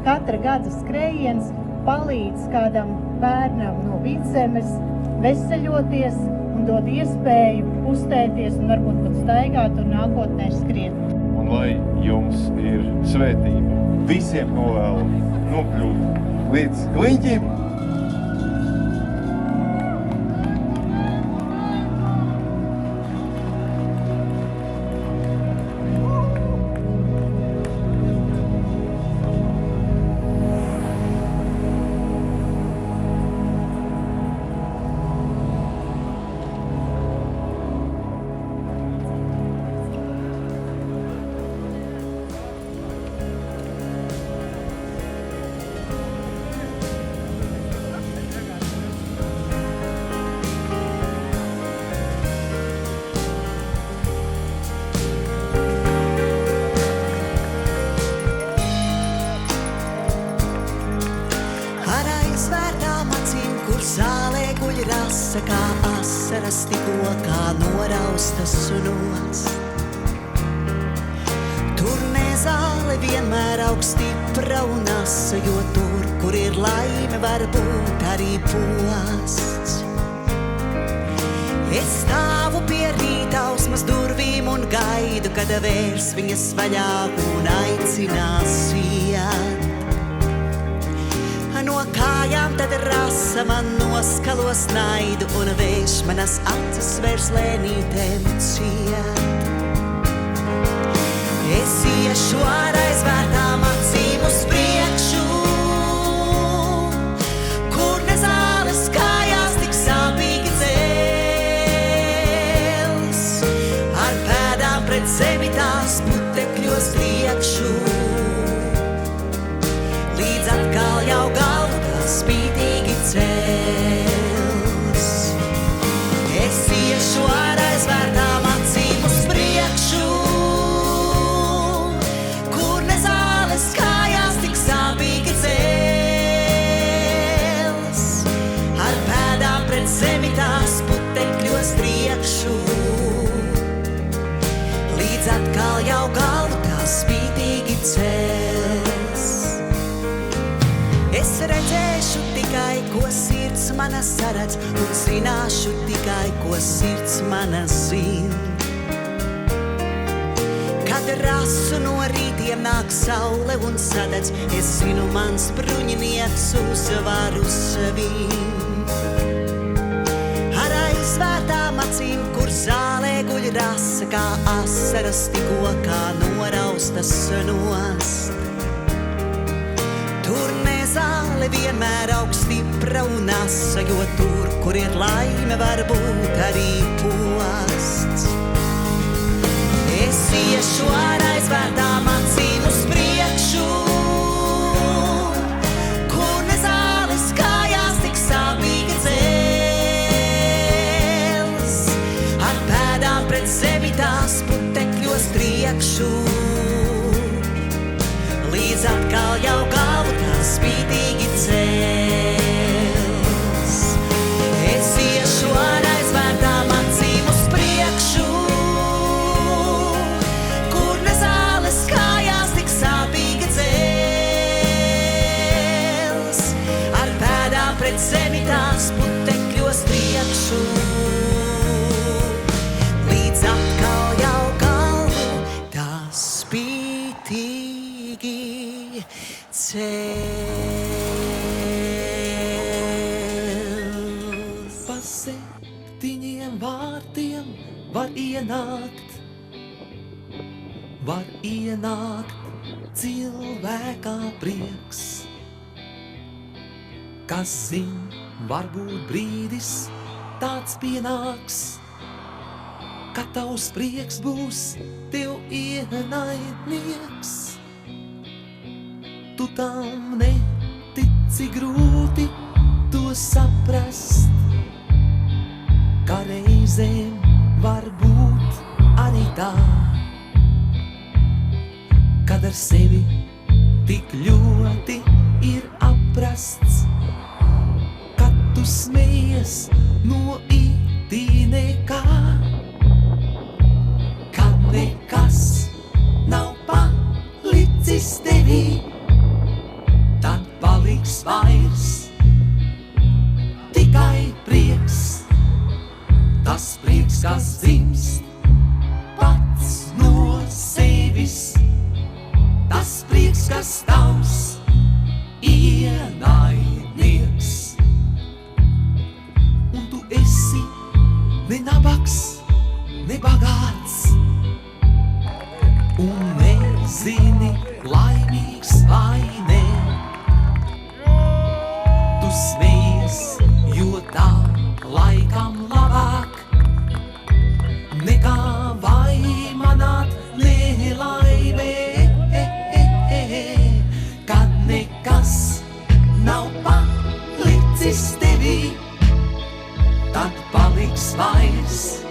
katra gada skrējiens palīdz kādam bērnam no Vidzemes veseļoties un dod iespēju kustēties un varbūt pat staigāt un nākotnē skriet. Un lai jums ir svētība, visiem novēlu nokļūt līdz kliņķim. Zālē guļ rasa, kā asaras tikko kā noraustas sunos. Tur ne zāle vienmēr aug stipra un asa, jo tur, kur ir laime, var būt arī posts. Es stāvu pie rītausmas durvīm un gaidu, kad vērs viņas vaļā un aicinās iet. No kājām tad rasa man noskalos naidu un vējš manas acis vairs lēnītēm ciet. Es iešu ar aizvērtām acīm uz priekšu, kur ne zāles kājās tik sāpīgi dzēls. Ar pēdām pret zemi tās putekļos riekšu, līdz atkal jau galvu tā spītīgi cels. Es iešu ar aizvērtām acīm uz priekšu, kur ne zāles kājās tik sāpīgi cels. Ar pēdām pret zemi tās putekļos riekšu, līdz atkal jau galvu tā spītīgi cels. Es redzēšu tikai, ko sirds mana saredz, un zināšu tikai, ko sirds mana zin. Kad rasu no rītiem nāk saule un sadedz, es zinu, mans bruņinieks uzvaru svin. Ar aizvērtām acīm, kur zālē guļ rasa, kā asaras tikko kā noraustas nost. Tur ne zāle vienmēr aug stipra un asa, jo tur, kur ir laime, var būt arī posts. Es iešu ar aizvērtām acīm uz priekšu, kur ne zāles kājās tik sāpīgi dzēls. Ar pēdām pret zemi tās putekļos triekšu, līdz atkal jau galvu tā spītīgi cels. Es iešu ar aizvērtām acīm uz priekšu, kur ne zāles kājās tik sāpīgi dzēls. Ar pēdām pret zemi tās putekļos triekšu, līdz atkal jau galvu tā spītīgi cels. Pa 7 vārtiem var ienākt cilvēkā prieks. Kas zin, varbūt brīdis tāds pienāks, ka tavs prieks būs tev ienaidnieks. Tu tam netici, grūti to saprast, ka reizēm var būt arī tā, kad ar sevi tik ļoti ir aprasts, kad tu smejies no itī nekā, kad nekas nav palicis tevī, tas prieks, kas tavs ienaidnieks. Un tu esi ne nabaks, ne bagāts, un nezini laimīgs vai nē. Tu smejies, jo tā laikam labāk, nekā vaimanāt nelaimē. Kad nekas nav palicis tevī, tad paliks vairs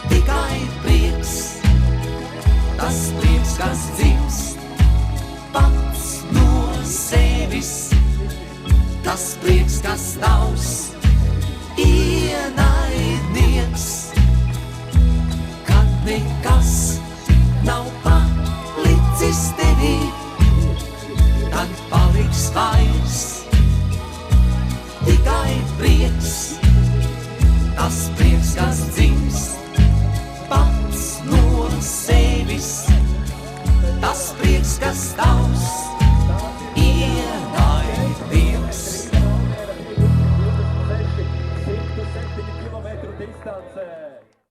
tikai prieks. Tas prieks, kas dzimst pats no sevis, tas prieks, kas tavs ienaidnieks. Kad nekas nav palicis tevī, tad paliks vairs tikai prieks. Tas prieks, kas dzimst pats no sevis, tas prieks, kas tavs ienaidnieks. 107 km distance.